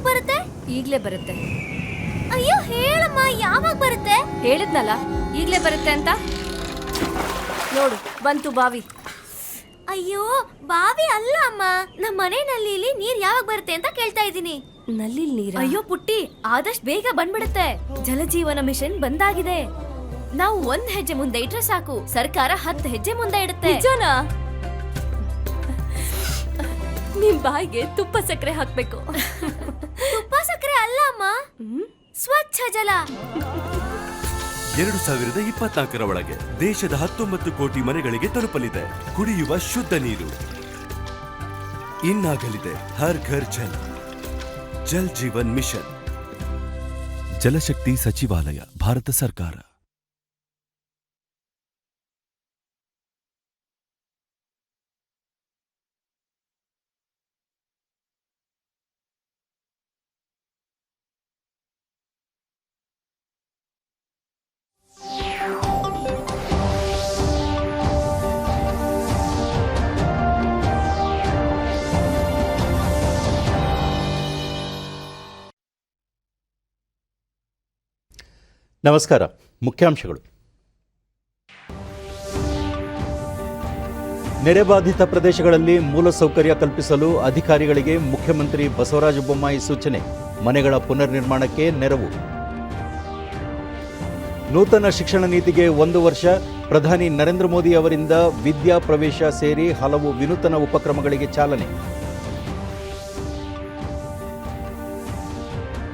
ಬರುತ್ತೆ? ಈಗ್ಲೇ ಬರುತ್ತೆ. ಅಯ್ಯೋ ಹೇಳಮ್ಮ, ಯಾವಾಗ ಬರುತ್ತೆ? ಹೇಳಿದ್ನಲ್ಲ ಈಗ್ಲೇ ಬರುತ್ತೆ ಅಂತ. ನೋಡು ಬಂತು ಬಾವಿ. ಅಯ್ಯೋ ಬಾವಿ ಅಲ್ಲ ಅಮ್ಮ, ನಮ್ಮ ಮನೆ ನಲ್ಲಿಲಿ ನೀರ್ ಯಾವಾಗ ಬರುತ್ತೆ ಅಂತ ಕೇಳ್ತಾ ಇದ್ದೀನಿ. ನಲ್ಲಿ ನೀರ? ಅಯ್ಯೋ ಪುಟ್ಟಿ, ಆದಷ್ಟು ಬೇಗ ಬಂದ್ಬಿಡುತ್ತೆ. ಜಲಜೀವನ ಮಿಷನ್ ಬಂದಾಗಿದೆ. ನಾವು 1 ಹೆಜ್ಜೆ ಮುಂದೆ ಇಟ್ರೆ ಸಾಕು, ಸರ್ಕಾರ 10 ಹೆಜ್ಜೆ ಮುಂದೆ ಇಡುತ್ತೆ. ನಿಜನಾ? ನಿಮ್ ಬಾಯಿಗೆ ತುಪ್ಪ ಸಕ್ಕರೆ ಹಾಕ್ಬೇಕು. ತುಪ್ಪ ಸಕ್ಕರೆ ಅಲ್ಲ ಅಮ್ಮ, ಸ್ವಚ್ಛ ಜಲ. 2024ರ ಒಳಗೆ ದೇಶದ 19 ಕೋಟಿ ಮನೆಗಳಿಗೆ ತಲುಪಲಿದೆ ಕುಡಿಯುವ ಶುದ್ಧ ನೀರು. ಇನ್ನಾಗಲಿದೆ ಹರ್ ಘರ್ ಜಲ್. ಜಲ್ ಜೀವನ್ ಮಿಷನ್. ಜಲಶಕ್ತಿ ಸಚಿವಾಲಯ, ಭಾರತ ಸರ್ಕಾರ. ನಮಸ್ಕಾರ. ಮುಖ್ಯಾಂಶಗಳು. ನೆರೆಬಾಧಿತ ಪ್ರದೇಶಗಳಲ್ಲಿ ಮೂಲಸೌಕರ್ಯ ಕಲ್ಪಿಸಲು ಅಧಿಕಾರಿಗಳಿಗೆ ಮುಖ್ಯಮಂತ್ರಿ ಬಸವರಾಜ ಬೊಮ್ಮಾಯಿ ಸೂಚನೆ. ಮನೆಗಳ ಪುನರ್ನಿರ್ಮಾಣಕ್ಕೆ ನೆರವು. ನೂತನ ಶಿಕ್ಷಣ ನೀತಿಗೆ 1 ವರ್ಷ. ಪ್ರಧಾನಿ ನರೇಂದ್ರ ಮೋದಿ ಅವರಿಂದ ವಿದ್ಯಾ ಪ್ರವೇಶ ಸೇರಿ ಹಲವು ವಿನೂತನ ಉಪಕ್ರಮಗಳಿಗೆ ಚಾಲನೆ.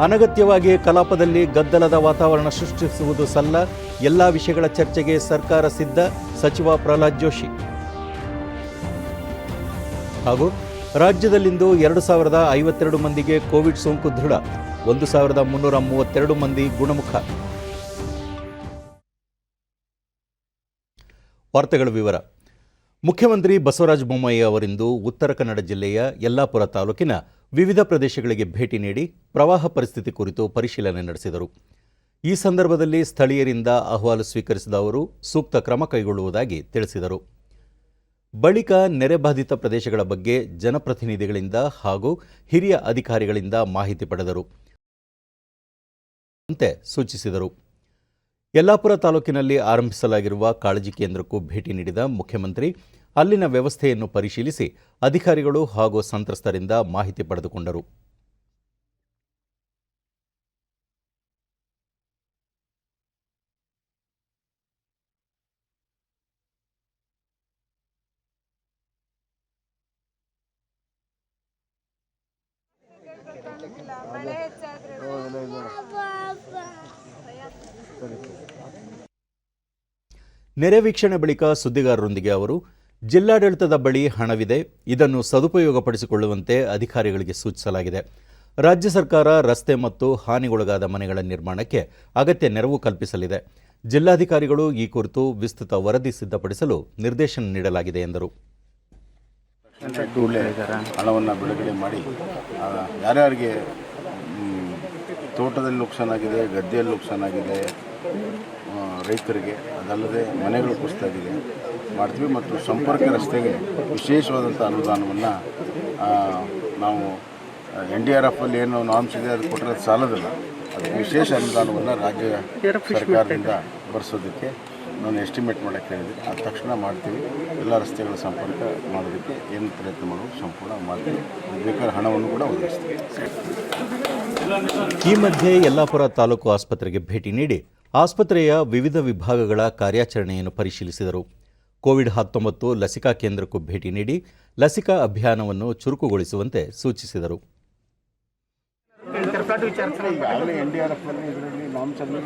ಅನಗತ್ಯವಾಗಿ ಕಲಾಪದಲ್ಲಿ ಗದ್ದಲದ ವಾತಾವರಣ ಸೃಷ್ಟಿಸುವುದು ಸಲ್ಲ. ಎಲ್ಲಾ ವಿಷಯಗಳ ಚರ್ಚೆಗೆ ಸರ್ಕಾರ ಸಿದ್ಧ. ಸಚಿವ ಪ್ರಹ್ಲಾದ್ ಜೋಶಿ. ಹಾಗೂ ರಾಜ್ಯದಲ್ಲಿಂದು 2052 ಮಂದಿಗೆ ಕೋವಿಡ್ ಸೋಂಕು ದೃಢ. 1332 ಮಂದಿ ಗುಣಮುಖ. ವಾರ್ತೆಗಳ ವಿವರ. ಮುಖ್ಯಮಂತ್ರಿ ಬಸವರಾಜ ಬೊಮ್ಮಾಯಿ ಅವರಿಂದು ಉತ್ತರ ಕನ್ನಡ ಜಿಲ್ಲೆಯ ಯಲ್ಲಾಪುರ ತಾಲೂಕಿನ ವಿವಿಧ ಪ್ರದೇಶಗಳಿಗೆ ಭೇಟಿ ನೀಡಿ ಪ್ರವಾಹ ಪರಿಸ್ಥಿತಿ ಕುರಿತು ಪರಿಶೀಲನೆ ನಡೆಸಿದರು. ಈ ಸಂದರ್ಭದಲ್ಲಿ ಸ್ಥಳೀಯರಿಂದ ಅಹವಾಲು ಸ್ವೀಕರಿಸಿದ ಅವರು ಸೂಕ್ತ ಕ್ರಮ ಕೈಗೊಳ್ಳುವುದಾಗಿ ತಿಳಿಸಿದರು. ಬಳಿಕ ನೆರೆಬಾಧಿತ ಪ್ರದೇಶಗಳ ಬಗ್ಗೆ ಜನಪ್ರತಿನಿಧಿಗಳಿಂದ ಹಾಗೂ ಹಿರಿಯ ಅಧಿಕಾರಿಗಳಿಂದ ಮಾಹಿತಿ ಪಡೆದರು ಅಂತ ಸೂಚಿಸಿದರು. ಯಲ್ಲಾಪುರ ತಾಲೂಕಿನಲ್ಲಿ ಆರಂಭಿಸಲಾಗಿರುವ ಕಾಳಜಿ ಕೇಂದ್ರಕ್ಕೂ ಭೇಟಿ ನೀಡಿದ ಮುಖ್ಯಮಂತ್ರಿ ಅಲ್ಲಿನ ವ್ಯವಸ್ಥೆಯನ್ನು ಪರಿಶೀಲಿಸಿ ಅಧಿಕಾರಿಗಳು ಹಾಗೂ ಸಂತ್ರಸ್ತರಿಂದ ಮಾಹಿತಿ ಪಡೆದುಕೊಂಡರು. ನೆರೆ ವೀಕ್ಷಣೆ ಬಳಿಕ ಸುದ್ದಿಗಾರರೊಂದಿಗೆ ಅವರು ಜಿಲ್ಲಾಡಳಿತದ ಬಳಿ ಹಣವಿದೆ, ಇದನ್ನು ಸದುಪಯೋಗಪಡಿಸಿಕೊಳ್ಳುವಂತೆ ಅಧಿಕಾರಿಗಳಿಗೆ ಸೂಚಿಸಲಾಗಿದೆ. ರಾಜ್ಯ ಸರ್ಕಾರ ರಸ್ತೆ ಮತ್ತು ಹಾನಿಗೊಳಗಾದ ಮನೆಗಳ ನಿರ್ಮಾಣಕ್ಕೆ ಅಗತ್ಯ ನೆರವು ಕಲ್ಪಿಸಲಿದೆ. ಜಿಲ್ಲಾಧಿಕಾರಿಗಳು ಈ ಕುರಿತು ವಿಸ್ತೃತ ವರದಿ ಸಿದ್ಧಪಡಿಸಲು ನಿರ್ದೇಶನ ನೀಡಲಾಗಿದೆ ಎಂದರು. ಹಣವನ್ನು ಬಿಡುಗಡೆ ಮಾಡಿ ಯಾರ್ಯಾರಿಗೆ ತೋಟದಲ್ಲಿ ನುಕ್ಸಾನಾಗಿದೆ, ಗದ್ದೆಯಲ್ಲಿ ನುಕ್ಸಾನಾಗಿದೆ, ರೈತರಿಗೆ ಅದಲ್ಲದೆ ಮನೆಗಳು ಕುಸಿತಾಗಿದೆ ಮಾಡ್ತೀವಿ. ಮತ್ತು ಸಂಪರ್ಕ ರಸ್ತೆಗೆ ವಿಶೇಷವಾದಂಥ ಅನುದಾನವನ್ನು ನಾವು NDRF ಅಲ್ಲಿ ಏನು ನಾಮ್ಸ್ ಇದೆ ಅದು ಕೊಟ್ಟರೆ ಸಾಲದಿಲ್ಲ, ಅದಕ್ಕೆ ವಿಶೇಷ ಅನುದಾನವನ್ನು ರಾಜ್ಯ ಸರ್ಕಾರದಿಂದ ಬರೆಸೋದಕ್ಕೆ ನಾನು ಎಸ್ಟಿಮೇಟ್ ಮಾಡೋಕ್ಕೆ ಹೇಳಿದೆ. ಆದ ತಕ್ಷಣ ಮಾಡ್ತೀವಿ. ಎಲ್ಲ ರಸ್ತೆಗಳ ಸಂಪರ್ಕ ಮಾಡೋದಕ್ಕೆ ಏನು ಪ್ರಯತ್ನ ಮಾಡೋದು ಸಂಪೂರ್ಣ ಮಾಡ್ತೀವಿ. ಬೇಕಾದ ಹಣವನ್ನು ಕೂಡ ಒದಗಿಸ್ತೀವಿ. ಈ ಮಧ್ಯೆ ಯಲ್ಲಾಪುರ ತಾಲೂಕು ಆಸ್ಪತ್ರೆಗೆ ಭೇಟಿ ನೀಡಿ ಆಸ್ಪತ್ರೆಯ ವಿವಿಧ ವಿಭಾಗಗಳ ಕಾರ್ಯಾಚರಣೆಯನ್ನು ಪರಿಶೀಲಿಸಿದರು. ಕೋವಿಡ್-19 ಲಸಿಕಾ ಕೇಂದ್ರಕ್ಕೂ ಭೇಟಿ ನೀಡಿ ಲಸಿಕಾ ಅಭಿಯಾನವನ್ನು ಚುರುಕುಗೊಳಿಸುವಂತೆ ಸೂಚಿಸಿದರು. ಈಗಾಗಲೇ NDRF ಇದರಲ್ಲಿ ನಾಮ್ಸಲ್ಲಿ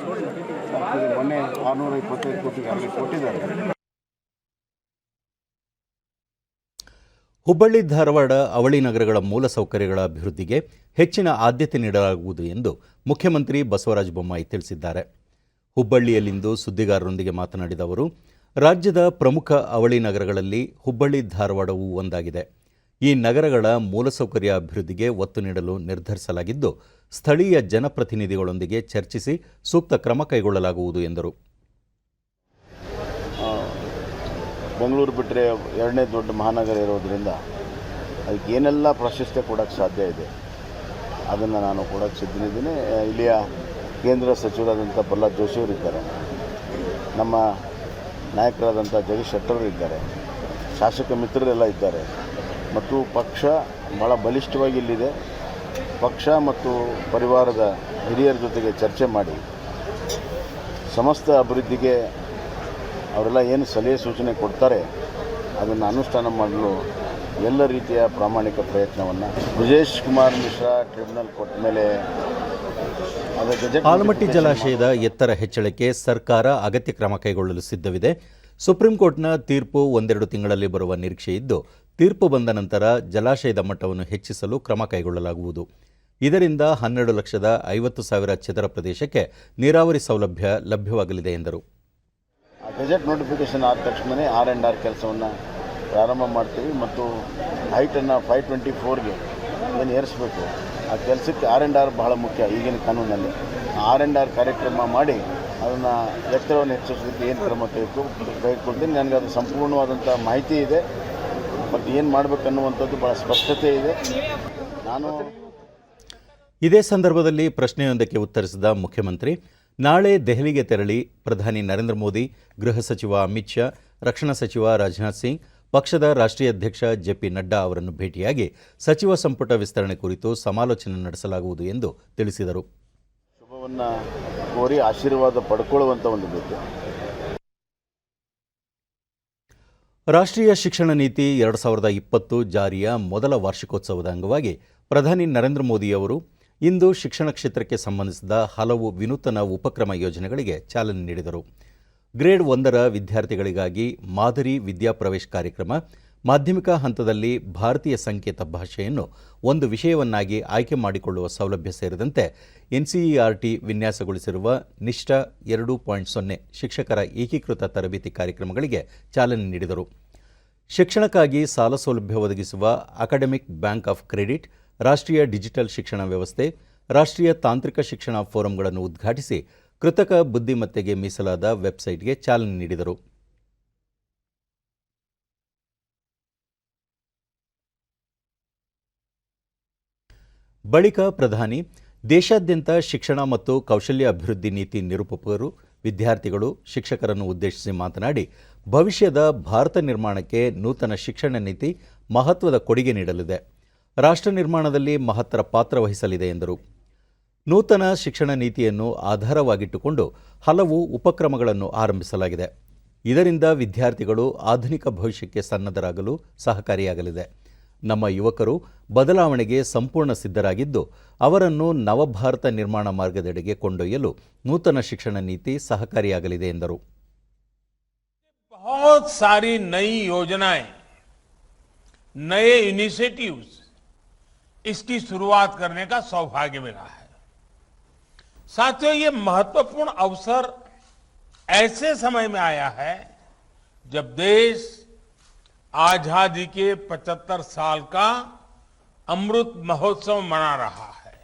ಮೊನ್ನೆ 625 ಕೋಟಿಗೆ ಅಲ್ಲಿ ಕೊಟ್ಟಿದ್ದಾರೆ. ಹುಬ್ಬಳ್ಳಿ ಧಾರವಾಡ ಅವಳಿ ನಗರಗಳ ಮೂಲಸೌಕರ್ಯಗಳ ಅಭಿವೃದ್ಧಿಗೆ ಹೆಚ್ಚಿನ ಆದ್ಯತೆ ನೀಡಲಾಗುವುದು ಎಂದು ಮುಖ್ಯಮಂತ್ರಿ ಬಸವರಾಜ ಬೊಮ್ಮಾಯಿ ತಿಳಿಸಿದ್ದಾರೆ. ಹುಬ್ಬಳ್ಳಿಯಲ್ಲಿಂದು ಸುದ್ದಿಗಾರರೊಂದಿಗೆ ಮಾತನಾಡಿದ ಅವರು, ರಾಜ್ಯದ ಪ್ರಮುಖ ಅವಳಿ ನಗರಗಳಲ್ಲಿ ಹುಬ್ಬಳ್ಳಿ ಧಾರವಾಡವೂ ಒಂದಾಗಿದೆ. ಈ ನಗರಗಳ ಮೂಲಸೌಕರ್ಯ ಅಭಿವೃದ್ಧಿಗೆ ಒತ್ತು ನೀಡಲು ನಿರ್ಧರಿಸಲಾಗಿದ್ದು, ಸ್ಥಳೀಯ ಜನಪ್ರತಿನಿಧಿಗಳೊಂದಿಗೆ ಚರ್ಚಿಸಿ ಸೂಕ್ತ ಕ್ರಮ ಕೈಗೊಳ್ಳಲಾಗುವುದು ಎಂದರು. ಬೆಂಗಳೂರು ಬಿಟ್ಟರೆ 2ನೇ ದೊಡ್ಡ ಮಹಾನಗರ ಇರೋದರಿಂದ ಅದಕ್ಕೆ ಏನೆಲ್ಲ ಪ್ರಾಶಸ್ತ್ಯ ಕೊಡೋಕ್ಕೆ ಸಾಧ್ಯ ಇದೆ ಅದನ್ನು ನಾನು ಕೊಡೋಕ್ಕೆ ಸಿದ್ಧನಿದ್ದೀನಿ. ಇಲ್ಲಿಯ ಕೇಂದ್ರ ಸಚಿವರಾದಂಥ ಪ್ರಹ್ಲಾದ್ ಜೋಶಿಯವರಿದ್ದಾರೆ, ನಮ್ಮ ನಾಯಕರಾದಂಥ ಜಗದೀಶ್ ಶೆಟ್ಟರ್ ಇದ್ದಾರೆ, ಶಾಸಕ ಮಿತ್ರರೆಲ್ಲ ಇದ್ದಾರೆ ಮತ್ತು ಪಕ್ಷ ಭಾಳ ಬಲಿಷ್ಠವಾಗಿ ಇಲ್ಲಿದೆ. ಪಕ್ಷ ಮತ್ತು ಪರಿವಾರದ ಹಿರಿಯರ ಜೊತೆಗೆ ಚರ್ಚೆ ಮಾಡಿ ಸಮಸ್ತ ಅಭಿವೃದ್ಧಿಗೆ ಅವರೆಲ್ಲ ಏನು ಸಲಹೆ ಸೂಚನೆ ಕೊಡ್ತಾರೆ ಅದನ್ನು ಅನುಷ್ಠಾನ ಮಾಡಲು ಎಲ್ಲ ರೀತಿಯ ಪ್ರಾಮಾಣಿಕ ಪ್ರಯತ್ನವನ್ನು ಬ್ರಿಜೇಶ್ ಕುಮಾರ್ ಮಿಶ್ರಾ ಟ್ರಿಬ್ಯುನಲ್ ಕೊಟ್ಟ ಮೇಲೆ ಆಲಮಟ್ಟಿ ಜಲಾಶಯದ ಎತ್ತರ ಹೆಚ್ಚಳಕ್ಕೆ ಸರ್ಕಾರ ಅಗತ್ಯ ಕ್ರಮ ಕೈಗೊಳ್ಳಲು ಸಿದ್ಧವಿದೆ. ಸುಪ್ರೀಂ ಕೋರ್ಟ್ನ ತೀರ್ಪು ಒಂದೆರಡು ತಿಂಗಳಲ್ಲಿ ಬರುವ ನಿರೀಕ್ಷೆ ಇದ್ದು, ತೀರ್ಪು ಬಂದ ನಂತರ ಜಲಾಶಯದ ಮಟ್ಟವನ್ನು ಹೆಚ್ಚಿಸಲು ಕ್ರಮ ಕೈಗೊಳ್ಳಲಾಗುವುದು. ಇದರಿಂದ 12,50,000 ಚದರ ಪ್ರದೇಶಕ್ಕೆ ನೀರಾವರಿ ಸೌಲಭ್ಯ ಲಭ್ಯವಾಗಲಿದೆ ಎಂದರು. ಗೆಜೆಟ್ ನೋಟಿಫಿಕೇಶನ್ ಆದ ತಕ್ಷಣವೇ R&R ಕೆಲಸವನ್ನು ಪ್ರಾರಂಭ ಮಾಡ್ತೀವಿ ಮತ್ತು ಹೈಟನ್ನು 524ಗೆ ಏನು ಏರಿಸಬೇಕು. ಆ ಕೆಲಸಕ್ಕೆ R&R ಬಹಳ ಮುಖ್ಯ. ಈಗಿನ ಕಾನೂನಲ್ಲಿ R&R ಕಾರ್ಯಕ್ರಮ ಮಾಡಿ ಅದನ್ನು ಎತ್ತರವನ್ನು ಹೆಚ್ಚಿಸೋದಕ್ಕೆ ಏನು ಕ್ರಮ ತೆಗೆದುಕೊಳ್ತೀನಿ. ನನಗೆ ಅದು ಸಂಪೂರ್ಣವಾದಂಥ ಮಾಹಿತಿ ಇದೆ, ಬಟ್ ಏನು ಮಾಡಬೇಕನ್ನುವಂಥದ್ದು ಭಾಳ ಸ್ಪಷ್ಟತೆ ಇದೆ. ನಾನು ಇದೇ ಸಂದರ್ಭದಲ್ಲಿ ಪ್ರಶ್ನೆಯೊಂದಕ್ಕೆ ಉತ್ತರಿಸಿದ ಮುಖ್ಯಮಂತ್ರಿ, ನಾಳೆ ದೆಹಲಿಗೆ ತೆರಳಿ ಪ್ರಧಾನಿ ನರೇಂದ್ರ ಮೋದಿ, ಗೃಹ ಸಚಿವ ಅಮಿತ್ ಶಾ, ರಕ್ಷಣಾ ಸಚಿವ ರಾಜನಾಥ್ ಸಿಂಗ್, ಪಕ್ಷದ ರಾಷ್ಟ್ರೀಯ ಅಧ್ಯಕ್ಷ JP ನಡ್ಡಾ ಅವರನ್ನು ಭೇಟಿಯಾಗಿ ಸಚಿವ ಸಂಪುಟ ವಿಸ್ತರಣೆ ಕುರಿತು ಸಮಾಲೋಚನೆ ನಡೆಸಲಾಗುವುದು ಎಂದು ತಿಳಿಸಿದರು. ಶುಭವನ್ನು ಕೋರಿ ಆಶೀರ್ವಾದ ಪಡ್ಕೊಳ್ಳುವಂಥ ಒಂದು ಬೇಕು. ರಾಷ್ಟ್ರೀಯ ಶಿಕ್ಷಣ ನೀತಿ 2020 ಜಾರಿಯ ಮೊದಲ ವಾರ್ಷಿಕೋತ್ಸವದ ಅಂಗವಾಗಿ ಪ್ರಧಾನಿ ನರೇಂದ್ರ ಮೋದಿ ಅವರು ಇಂದು ಶಿಕ್ಷಣ ಕ್ಷೇತ್ರಕ್ಕೆ ಸಂಬಂಧಿಸಿದ ಹಲವು ವಿನೂತನ ಉಪಕ್ರಮ ಯೋಜನೆಗಳಿಗೆ ಚಾಲನೆ ನೀಡಿದರು. ಗ್ರೇಡ್ 1ರ ವಿದ್ಯಾರ್ಥಿಗಳಿಗಾಗಿ ಮಾದರಿ ವಿದ್ಯಾಪ್ರವೇಶ ಕಾರ್ಯಕ್ರಮ, ಮಾಧ್ಯಮಿಕ ಹಂತದಲ್ಲಿ ಭಾರತೀಯ ಸಂಕೇತ ಭಾಷೆಯನ್ನು ಒಂದು ವಿಷಯವನ್ನಾಗಿ ಆಯ್ಕೆ ಮಾಡಿಕೊಳ್ಳುವ ಸೌಲಭ್ಯ ಸೇರಿದಂತೆ NCERT ವಿನ್ಯಾಸಗೊಳಿಸಿರುವ ನಿಷ್ಠಾ 2.0 ಶಿಕ್ಷಕರ ಏಕೀಕೃತ ತರಬೇತಿ ಕಾರ್ಯಕ್ರಮಗಳಿಗೆ ಚಾಲನೆ ನೀಡಿದರು. ಶಿಕ್ಷಣಕ್ಕಾಗಿ ಸಾಲ ಸೌಲಭ್ಯ ಒದಗಿಸುವ ಅಕಾಡೆಮಿಕ್ ಬ್ಯಾಂಕ್ ಆಫ್ ಕ್ರೆಡಿಟ್, ರಾಷ್ಟ್ರೀಯ ಡಿಜಿಟಲ್ ಶಿಕ್ಷಣ ವ್ಯವಸ್ಥೆ, ರಾಷ್ಟ್ರೀಯ ತಾಂತ್ರಿಕ ಶಿಕ್ಷಣ ಫೋರಂಗಳನ್ನು ಉದ್ಘಾಟಿಸಿ ಕೃತಕ ಬುದ್ಧಿಮತ್ತೆಗೆ ಮೀಸಲಾದ ವೆಬ್ಸೈಟ್ಗೆ ಚಾಲನೆ ನೀಡಿದರು. ಬಳಿಕ ಪ್ರಧಾನಿ ದೇಶಾದ್ಯಂತ ಶಿಕ್ಷಣ ಮತ್ತು ಕೌಶಲ್ಯ ಅಭಿವೃದ್ಧಿ ನೀತಿ ನಿರೂಪಕರು, ವಿದ್ಯಾರ್ಥಿಗಳು, ಶಿಕ್ಷಕರನ್ನು ಉದ್ದೇಶಿಸಿ ಮಾತನಾಡಿ, ಭವಿಷ್ಯದ ಭಾರತ ನಿರ್ಮಾಣಕ್ಕೆ ನೂತನ ಶಿಕ್ಷಣ ನೀತಿ ಮಹತ್ವದ ಕೊಡುಗೆ ನೀಡಲಿದೆ, ರಾಷ್ಟ್ರ ನಿರ್ಮಾಣದಲ್ಲಿ ಮಹತ್ತರ ಪಾತ್ರ ವಹಿಸಲಿದೆ ಎಂದರು. ನೂತನ ಶಿಕ್ಷಣ ನೀತಿಯನ್ನು ಆಧಾರವಾಗಿಟ್ಟುಕೊಂಡು ಹಲವು ಉಪಕ್ರಮಗಳನ್ನು ಆರಂಭಿಸಲಾಗಿದೆ. ಇದರಿಂದ ವಿದ್ಯಾರ್ಥಿಗಳು ಆಧುನಿಕ ಭವಿಷ್ಯಕ್ಕೆ ಸನ್ನದ್ಧರಾಗಲು ಸಹಕಾರಿಯಾಗಲಿದೆ. ನಮ್ಮ ಯುವಕರು ಬದಲಾವಣೆಗೆ ಸಂಪೂರ್ಣ ಸಿದ್ಧರಾಗಿದ್ದು, ಅವರನ್ನು ನವಭಾರತ ನಿರ್ಮಾಣ ಮಾರ್ಗದೆಡೆಗೆ ಕೊಂಡೊಯ್ಯಲು ನೂತನ ಶಿಕ್ಷಣ ನೀತಿ ಸಹಕಾರಿಯಾಗಲಿದೆ ಎಂದರು. बहुत सारी नई योजनाएं, नए इनिशिएटिव्स इसकी शुरुआत करने का सौभाग्य मिला है. साथियों, ये महत्वपूर्ण अवसर ऐसे समय में आया है जब देश आजादी के 75 साल का अमृत महोत्सव मना रहा है.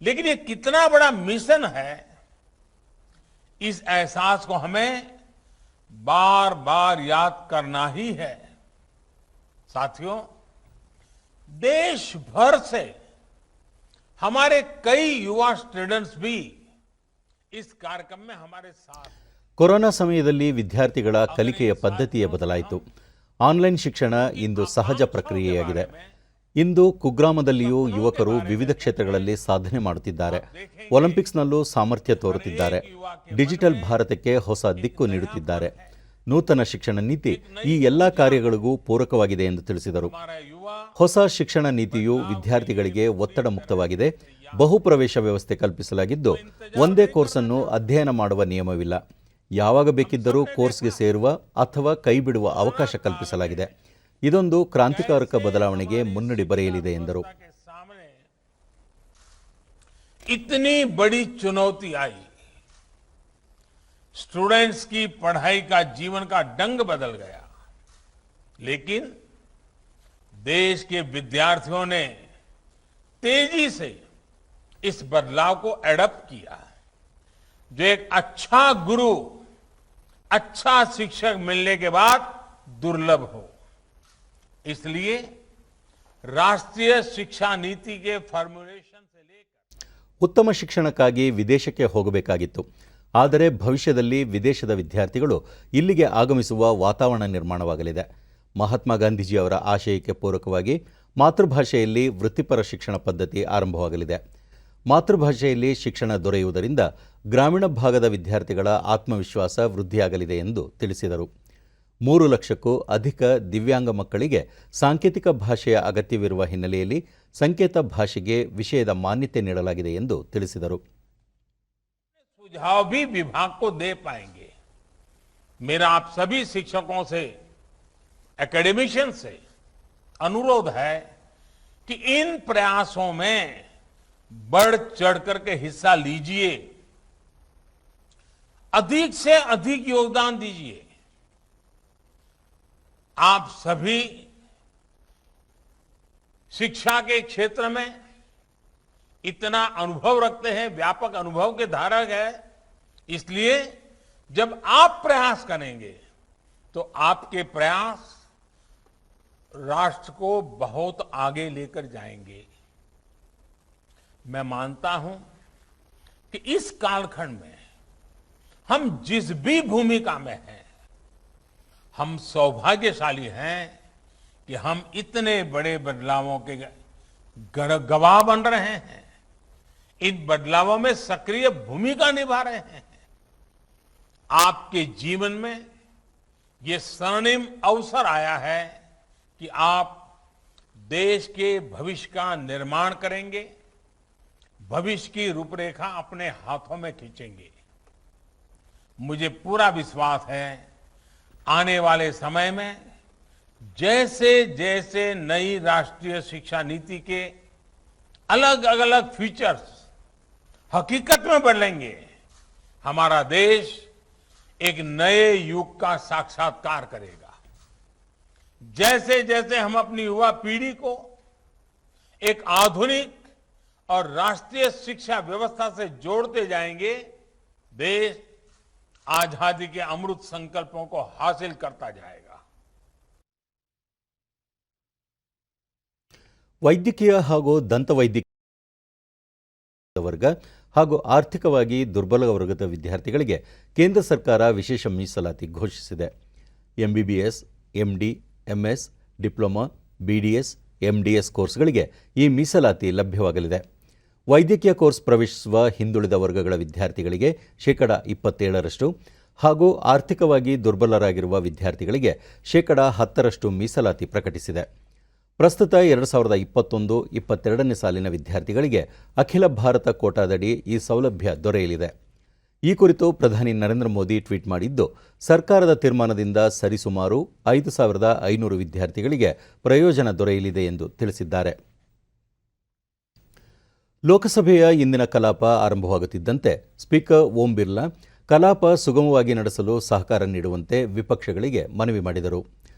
लेकिन ये कितना बड़ा मिशन है, इस एहसास को हमें बार बार याद करना ही है. साथियों, देश भर से हमारे कई युवा स्टूडेंट्स भी इस कार्यक्रम में हमारे साथ. ಕೊರೋನಾ ಸಮಯದಲ್ಲಿ ವಿದ್ಯಾರ್ಥಿಗಳ ಕಲಿಕೆಯ ಪದ್ಧತಿಯೇ ಬದಲಾಯಿತು. ಆನ್ಲೈನ್ ಶಿಕ್ಷಣ ಇಂದು ಸಹಜ ಪ್ರಕ್ರಿಯೆಯಾಗಿದೆ. ಇಂದು ಕುಗ್ರಾಮದಲ್ಲಿಯೂ ಯುವಕರು ವಿವಿಧ ಕ್ಷೇತ್ರಗಳಲ್ಲಿ ಸಾಧನೆ ಮಾಡುತ್ತಿದ್ದಾರೆ. ಒಲಿಂಪಿಕ್ಸ್ನಲ್ಲೂ ಸಾಮರ್ಥ್ಯ ತೋರುತ್ತಿದ್ದಾರೆ. ಡಿಜಿಟಲ್ ಭಾರತಕ್ಕೆ ಹೊಸ ದಿಕ್ಕು ನೀಡುತ್ತಿದ್ದಾರೆ. ನೂತನ ಶಿಕ್ಷಣ ನೀತಿ ಈ ಎಲ್ಲ ಕಾರ್ಯಗಳಿಗೂ ಪೂರಕವಾಗಿದೆ ಎಂದು ತಿಳಿಸಿದರು. ಹೊಸ ಶಿಕ್ಷಣ ನೀತಿಯು ವಿದ್ಯಾರ್ಥಿಗಳಿಗೆ ಒತ್ತಡ ಮುಕ್ತವಾಗಿದೆ. ಬಹುಪ್ರವೇಶ ವ್ಯವಸ್ಥೆ ಕಲ್ಪಿಸಲಾಗಿದ್ದು, ಒಂದೇ ಕೋರ್ಸನ್ನು ಅಧ್ಯಯನ ಮಾಡುವ ನಿಯಮವಿಲ್ಲ. ಯಾವಾಗ ಬೇಕಿದ್ದರೂ ಕೋರ್ಸ್ಗೆ ಸೇರುವ ಅಥವಾ ಕೈಬಿಡುವ ಅವಕಾಶ ಕಲ್ಪಿಸಲಾಗಿದೆ. ಇದೊಂದು ಕ್ರಾಂತಿಕಾರಕ ಬದಲಾವಣೆಗೆ ಮುನ್ನುಡಿ ಬರೆಯಲಿದೆ ಎಂದರು. इतनी बड़ी चुनौती आई, स्टूडेंट्स की पढ़ाई का जीवन का ढंग बदल गया, लेकिन देश के विद्यार्थियों ने तेजी से इस बदलाव को एडप्ट किया. जो एक अच्छा गुरु, अच्छा शिक्षक मिलने के बाद दुर्लभ हो, इसलिए राष्ट्रीय शिक्षा नीति के फॉर्मुलेशन से लेकर ಉತ್ತಮ ಶಿಕ್ಷಣಕ್ಕಾಗಿ ವಿದೇಶಕ್ಕೆ ಹೋಗಬೇಕಾಗಿತ್ತು. ಆದರೆ ಭವಿಷ್ಯದಲ್ಲಿ ವಿದೇಶದ ವಿದ್ಯಾರ್ಥಿಗಳು ಇಲ್ಲಿಗೆ ಆಗಮಿಸುವ ವಾತಾವರಣ ನಿರ್ಮಾಣವಾಗಲಿದೆ. ಮಹಾತ್ಮ ಗಾಂಧೀಜಿಯವರ ಆಶಯಕ್ಕೆ ಪೂರಕವಾಗಿ ಮಾತೃಭಾಷೆಯಲ್ಲಿ ವೃತ್ತಿಪರ ಶಿಕ್ಷಣ ಪದ್ಧತಿ ಆರಂಭವಾಗಲಿದೆ. ಮಾತೃಭಾಷೆಯಲ್ಲಿ ಶಿಕ್ಷಣ ದೊರೆಯುವುದರಿಂದ ಗ್ರಾಮೀಣ ಭಾಗದ ವಿದ್ಯಾರ್ಥಿಗಳ ಆತ್ಮವಿಶ್ವಾಸ ವೃದ್ಧಿಯಾಗಲಿದೆ ಎಂದು ತಿಳಿಸಿದರು. 3 ಲಕ್ಷಕ್ಕೂ ಅಧಿಕ ದಿವ್ಯಾಂಗ ಮಕ್ಕಳಿಗೆ ಸಾಂಕೇತಿಕ ಭಾಷೆಯ ಅಗತ್ಯವಿರುವ ಹಿನ್ನೆಲೆಯಲ್ಲಿ ಸಂಕೇತ ಭಾಷೆಗೆ ವಿಷಯದ ಮಾನ್ಯತೆ ನೀಡಲಾಗಿದೆ ಎಂದು ತಿಳಿಸಿದರು. सुझाव भी विभाग को दे पाएंगे. मेरा आप सभी शिक्षकों से, एकेडमिशियन से अनुरोध है कि इन प्रयासों में बढ़ चढ़ करके हिस्सा लीजिए, अधिक से अधिक योगदान दीजिए. आप सभी शिक्षा के क्षेत्र में इतना अनुभव रखते हैं, व्यापक अनुभव के धारक है, इसलिए जब आप प्रयास करेंगे तो आपके प्रयास राष्ट्र को बहुत आगे लेकर जाएंगे. मैं मानता हूं कि इस कालखंड में हम जिस भी भूमिका में हैं, हम सौभाग्यशाली हैं कि हम इतने बड़े बदलावों के गवाह बन रहे हैं. इन बदलावों में सक्रिय भूमिका निभा रहे हैं. आपके जीवन में ये स्वर्णिम अवसर आया है कि आप देश के भविष्य का निर्माण करेंगे, भविष्य की रूपरेखा अपने हाथों में खींचेंगे. मुझे पूरा विश्वास है आने वाले समय में जैसे जैसे नई राष्ट्रीय शिक्षा नीति के अलग अलग फीचर्स हकीकत में बदलेंगे, हमारा देश एक नए युग का साक्षात्कार करेगा. जैसे जैसे हम अपनी युवा पीढ़ी को एक आधुनिक और राष्ट्रीय शिक्षा व्यवस्था से जोड़ते जाएंगे, देश आजादी के अमृत संकल्पों को हासिल करता जाएगा. ವೈದ್ಯಕೀಯ ಹಾಗೂ ದಂತವೈದ್ಯಕೀಯ ವರ್ಗ ಹಾಗೂ ಆರ್ಥಿಕವಾಗಿ ದುರ್ಬಲ ವರ್ಗದ ವಿದ್ಯಾರ್ಥಿಗಳಿಗೆ ಕೇಂದ್ರ ಸರ್ಕಾರ ವಿಶೇಷ ಮೀಸಲಾತಿ ಘೋಷಿಸಿದೆ. MBBS, MD, MS, diploma, BDS, MDS ಕೋರ್ಸ್ಗಳಿಗೆ ಈ ಮೀಸಲಾತಿ ಲಭ್ಯವಾಗಲಿದೆ. ವೈದ್ಯಕೀಯ ಕೋರ್ಸ್ ಪ್ರವೇಶಿಸುವ ಹಿಂದುಳಿದ ವರ್ಗಗಳ ವಿದ್ಯಾರ್ಥಿಗಳಿಗೆ 27% ಹಾಗೂ ಆರ್ಥಿಕವಾಗಿ ದುರ್ಬಲರಾಗಿರುವ ವಿದ್ಯಾರ್ಥಿಗಳಿಗೆ 10% ಮೀಸಲಾತಿ ಪ್ರಕಟಿಸಿದೆ. ಪ್ರಸ್ತುತ 2021-22ನೇ ಸಾಲಿನ ವಿದ್ಯಾರ್ಥಿಗಳಿಗೆ ಅಖಿಲ ಭಾರತ ಕೋಟಾದಡಿ ಈ ಸೌಲಭ್ಯ ದೊರೆಯಲಿದೆ. ಈ ಕುರಿತು ಪ್ರಧಾನಿ ನರೇಂದ್ರ ಮೋದಿ ಟ್ವೀಟ್ ಮಾಡಿದ್ದು, ಸರ್ಕಾರದ ತೀರ್ಮಾನದಿಂದ ಸರಿಸುಮಾರು 5,500 ವಿದ್ಯಾರ್ಥಿಗಳಿಗೆ ಪ್ರಯೋಜನ ದೊರೆಯಲಿದೆ ಎಂದು ತಿಳಿಸಿದ್ದಾರೆ. ಲೋಕಸಭೆಯ ಇಂದಿನ ಕಲಾಪ ಆರಂಭವಾಗುತ್ತಿದ್ದಂತೆ ಸ್ಪೀಕರ್ ಓಂ ಬಿರ್ಲಾ ಕಲಾಪ ಸುಗಮವಾಗಿ ನಡೆಸಲು ಸಹಕಾರ ನೀಡುವಂತೆ ವಿಪಕ್ಷಗಳಿಗೆ ಮನವಿ ಮಾಡಿದರು.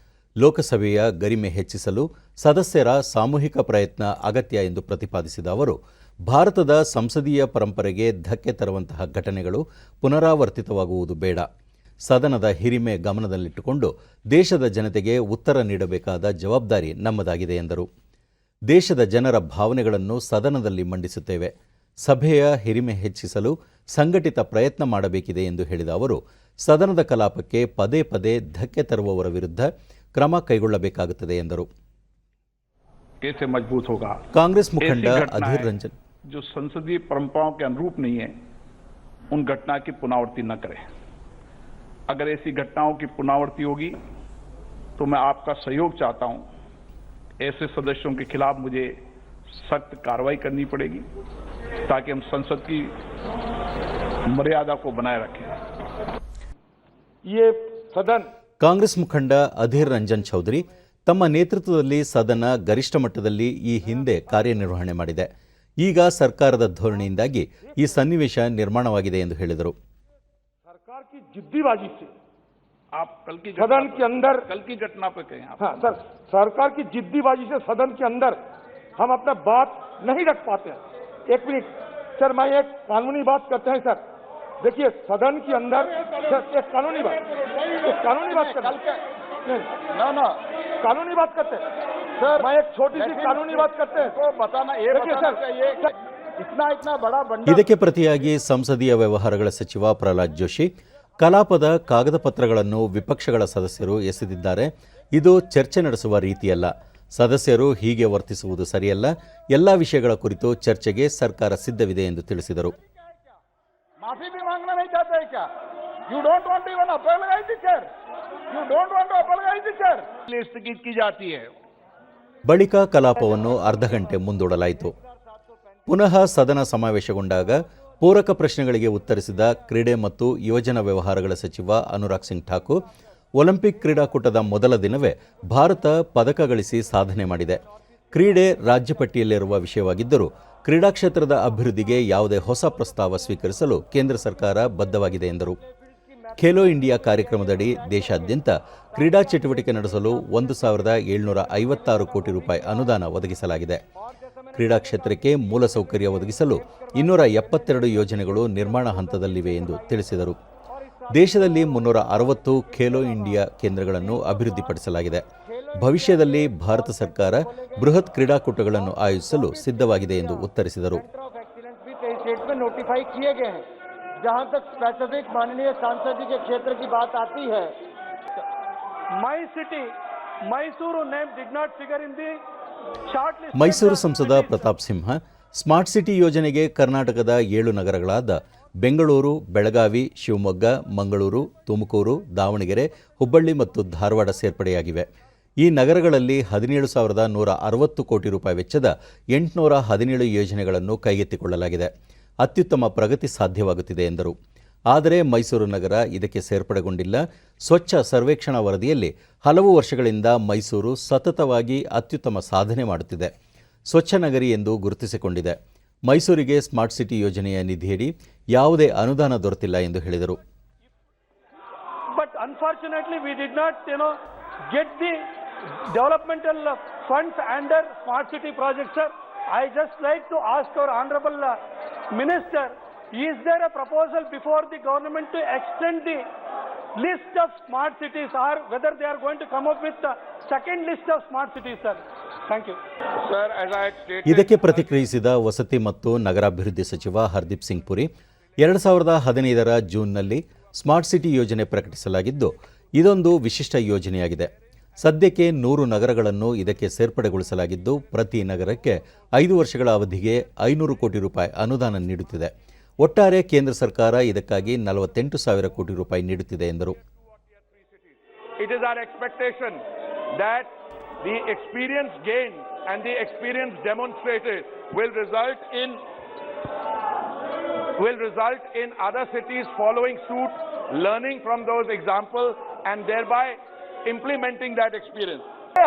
ಲೋಕಸಭೆಯ ಗರಿಮೆ ಹೆಚ್ಚಿಸಲು ಸದಸ್ಯರ ಸಾಮೂಹಿಕ ಪ್ರಯತ್ನ ಅಗತ್ಯ ಎಂದು ಪ್ರತಿಪಾದಿಸಿದ ಅವರು, ಭಾರತದ ಸಂಸದೀಯ ಪರಂಪರೆಗೆ ಧಕ್ಕೆ ತರುವಂತಹ ಘಟನೆಗಳು ಪುನರಾವರ್ತಿತವಾಗುವುದು ಬೇಡ. ಸದನದ ಹಿರಿಮೆ ಗಮನದಲ್ಲಿಟ್ಟುಕೊಂಡು ದೇಶದ ಜನತೆಗೆ ಉತ್ತರ ನೀಡಬೇಕಾದ ಜವಾಬ್ದಾರಿ ನಮ್ಮದಾಗಿದೆ ಎಂದರು. ದೇಶದ ಜನರ ಭಾವನೆಗಳನ್ನು ಸದನದಲ್ಲಿ ಮಂಡಿಸುತ್ತೇವೆ. ಸಭೆಯ ಹಿರಿಮೆ ಹೆಚ್ಚಿಸಲು ಸಂಘಟಿತ ಪ್ರಯತ್ನ ಮಾಡಬೇಕಿದೆ ಎಂದು ಹೇಳಿದ ಅವರು, ಸದನದ ಕಲಾಪಕ್ಕೆ ಪದೇ ಪದೇ ಧಕ್ಕೆ ತರುವವರ ವಿರುದ್ಧ ಕ್ರಮ ಕೈಗೊಳ್ಳಬೇಕಾಗುತ್ತದೆ ಎಂದರು. कैसे मजबूत होगा? कांग्रेस मुखंड अधीर रंजन जो संसदीय परंपराओं के अनुरूप नहीं है, उन घटना की पुनरावृत्ति न करें. अगर ऐसी घटनाओं की पुनरावृत्ति होगी तो मैं आपका सहयोग चाहता हूं. ऐसे सदस्यों के खिलाफ मुझे सख्त कार्रवाई करनी पड़ेगी ताकि हम संसद की मर्यादा को बनाए रखें. ये सदन ಕಾಂಗ್ರೆಸ್ ಮುಖಂಡ ಅಧೀರ್ ರಂಜನ್ ಚೌಧರಿ ತಮ್ಮ ನೇತೃತ್ವದಲ್ಲಿ ಸದನ ಗರಿಷ್ಠ ಮಟ್ಟದಲ್ಲಿ ಈ ಹಿಂದೆ ಕಾರ್ಯನಿರ್ವಹಣೆ ಮಾಡಿದೆ. ಈಗ ಸರ್ಕಾರದ ಧೋರಣೆಯಿಂದಾಗಿ ಈ ಸನ್ನಿವೇಶ ನಿರ್ಮಾಣವಾಗಿದೆ ಎಂದು ಹೇಳಿದರು. सरकार की जिद्दीबाजी से आप कल की घटना पे कहें. हाँ सर, सरकार की जिद्दीबाजी से सदन के अंदर हम अपना बात नहीं रख पाते हैं. एक मिनट सर, मैं एक कानूनी बात करते हैं सर. देखिए सदन के अंदर सर एक कानूनी बात करते हैं. कानूनी बात करते हैं मैं एक छोटी सी कानूनी बात करते हैं तो बताना ये बताना चाहिए इतना बड़ा बंडल ಇದಕ್ಕೆ ಪ್ರತಿಯಾಗಿ ಸಂಸದೀಯ ವ್ಯವಹಾರಗಳ ಸಚಿವ ಪ್ರಹ್ಲಾದ್ ಜೋಶಿ ಕಲಾಪದ ಕಾಗದ ಪತ್ರಗಳನ್ನು ವಿಪಕ್ಷಗಳ ಸದಸ್ಯರು ಎಸೆದಿದ್ದಾರೆ. ಇದು ಚರ್ಚೆ ನಡೆಸುವ ರೀತಿಯಲ್ಲ. ಸದಸ್ಯರು ಹೀಗೆ ವರ್ತಿಸುವುದು ಸರಿಯಲ್ಲ. ಎಲ್ಲ ವಿಷಯಗಳ ಕುರಿತು ಚರ್ಚೆಗೆ ಸರ್ಕಾರ ಸಿದ್ಧವಿದೆ ಎಂದು ತಿಳಿಸಿದರು. माफी भी मांगना नहीं चाहते हैं क्या? You don't want to even apologize the chair. You don't want to apologize the chair. स्थगित की जाती है. ಬಳಿಕ ಕಲಾಪವನ್ನು ಅರ್ಧ ಗಂಟೆ ಮುಂದೂಡಲಾಯಿತು. ಪುನಃ ಸದನ ಸಮಾವೇಶಗೊಂಡಾಗ ಪೂರಕ ಪ್ರಶ್ನೆಗಳಿಗೆ ಉತ್ತರಿಸಿದ ಕ್ರೀಡೆ ಮತ್ತು ಯುವಜನ ವ್ಯವಹಾರಗಳ ಸಚಿವ ಅನುರಾಗ್ ಸಿಂಗ್ ಠಾಕೂರ್, ಒಲಿಂಪಿಕ್ ಕ್ರೀಡಾಕೂಟದ ಮೊದಲ ದಿನವೇ ಭಾರತ ಪದಕ ಗಳಿಸಿ ಸಾಧನೆ ಮಾಡಿದೆ. ಕ್ರೀಡೆ ರಾಜ್ಯ ಪಟ್ಟಿಯಲ್ಲಿರುವ ವಿಷಯವಾಗಿದ್ದರೂ ಕ್ರೀಡಾ ಕ್ಷೇತ್ರದ ಅಭಿವೃದ್ಧಿಗೆ ಯಾವುದೇ ಹೊಸ ಪ್ರಸ್ತಾವ ಸ್ವೀಕರಿಸಲು ಕೇಂದ್ರ ಸರ್ಕಾರ ಬದ್ಧವಾಗಿದೆ ಎಂದರು. ಖೇಲೋ ಇಂಡಿಯಾ ಕಾರ್ಯಕ್ರಮದಡಿ ದೇಶಾದ್ಯಂತ ಕ್ರೀಡಾ ಚಟುವಟಿಕೆ ನಡೆಸಲು 1,756 ಕೋಟಿ ರೂಪಾಯಿ ಅನುದಾನ ಒದಗಿಸಲಾಗಿದೆ. ಕ್ರೀಡಾ ಕ್ಷೇತ್ರಕ್ಕೆ ಮೂಲಸೌಕರ್ಯ ಒದಗಿಸಲು 272 ಯೋಜನೆಗಳು ನಿರ್ಮಾಣ ಹಂತದಲ್ಲಿವೆ ಎಂದು ತಿಳಿಸಿದರು. ದೇಶದಲ್ಲಿ 360 ಖೇಲೋ ಇಂಡಿಯಾ ಕೇಂದ್ರಗಳನ್ನು ಅಭಿವೃದ್ಧಿಪಡಿಸಲಾಗಿದೆ. ಭವಿಷ್ಯದಲ್ಲಿ ಭಾರತ ಸರ್ಕಾರ ಬೃಹತ್ ಕ್ರೀಡಾಕೂಟಗಳನ್ನು ಆಯೋಜಿಸಲು ಸಿದ್ಧವಾಗಿದೆ ಎಂದು ಉತ್ತರಿಸಿದರು. जहां तक स्पेसिफिक माननीय सांसद जी के क्षेत्र की बात आती है, my city Mysore name did not figure in the short list. Mysuru ಸಂಸದ ಪ್ರತಾಪ್ ಸಿಂಹ ಸ್ಮಾರ್ಟ್ ಸಿಟಿ ಯೋಜನೆಗೆ ಕರ್ನಾಟಕದ 7 ನಗರಗಳಾದ ಬೆಂಗಳೂರು, ಬೆಳಗಾವಿ, ಶಿವಮೊಗ್ಗ, ಮಂಗಳೂರು, ತುಮಕೂರು, ದಾವಣಗೆರೆ, ಹುಬ್ಬಳ್ಳಿ ಮತ್ತು ಧಾರವಾಡ ಸೇರ್ಪಡೆಯಾಗಿವೆ. ಈ ನಗರಗಳಲ್ಲಿ 17,160 ಕೋಟಿ ರೂಪಾಯಿ ವೆಚ್ಚದ 817 ಯೋಜನೆಗಳನ್ನು ಕೈಗೆತ್ತಿಕೊಳ್ಳಲಾಗಿದೆ. ಅತ್ಯುತ್ತಮ ಪ್ರಗತಿ ಸಾಧ್ಯವಾಗುತ್ತಿದೆ ಎಂದರು. ಆದರೆ ಮೈಸೂರು ನಗರ ಇದಕ್ಕೆ ಸೇರ್ಪಡೆಗೊಂಡಿಲ್ಲ. ಸ್ವಚ್ಛ ಸರ್ವೇಕ್ಷಣಾ ವರದಿಯಲ್ಲಿ ಹಲವು ವರ್ಷಗಳಿಂದ ಮೈಸೂರು ಸತತವಾಗಿ ಅತ್ಯುತ್ತಮ ಸಾಧನೆ ಮಾಡುತ್ತಿದೆ, ಸ್ವಚ್ಛ ನಗರಿ ಎಂದು ಗುರುತಿಸಿಕೊಂಡಿದೆ. ಮೈಸೂರಿಗೆ ಸ್ಮಾರ್ಟ್ ಸಿಟಿ ಯೋಜನೆಯ ನಿಧಿಯಡಿ ಯಾವುದೇ ಅನುದಾನ ದೊರೆತಿಲ್ಲ ಎಂದು ಹೇಳಿದರು. But unfortunately we did not get the developmental funds under smart city project, sir. I just like to ask our honorable minister, is there a proposal before the government to extend the list of smart cities, or whether they are going to come up with the second list of smart cities, sir? Thank you. Sir, as I stated, ಇದಕ್ಕೆ ಪ್ರತಿಕ್ರಿಯಿಸಿದ ವಸತಿ ಮತ್ತು ನಗರಾಭಿವೃದ್ಧಿ ಸಚಿವ ಹರ್ದೀಪ್ ಸಿಂಗ್ ಪುರಿ, 2015ರ ಜೂನ್ನಲ್ಲಿ smart city ಯೋಜನೆ ಪ್ರಕಟಿಸಲಾಗಿದ್ದು, ಇದೊಂದು ವಿಶಿಷ್ಟ ಯೋಜನೆಯಾಗಿದೆ. ಸದ್ಯಕ್ಕೆ 100 ನಗರಗಳನ್ನು ಇದಕ್ಕೆ ಸೇರ್ಪಡೆಗೊಳಿಸಲಾಗಿದ್ದು, ಪ್ರತಿ ನಗರಕ್ಕೆ 5 ವರ್ಷಗಳ ಅವಧಿಗೆ 500 ಕೋಟಿ ರೂಪಾಯಿ ಅನುದಾನ ನೀಡುತ್ತಿದೆ. ಒಟ್ಟಾರೆ ಕೇಂದ್ರ ಸರ್ಕಾರ ಇದಕ್ಕಾಗಿ 48,000 ಕೋಟಿ ರೂಪಾಯಿ ನೀಡುತ್ತಿದೆ ಎಂದರು. it is our expectation that the experience gained and the experience demonstrated will result in other cities following suit, learning from those examples and thereby implementing that experience.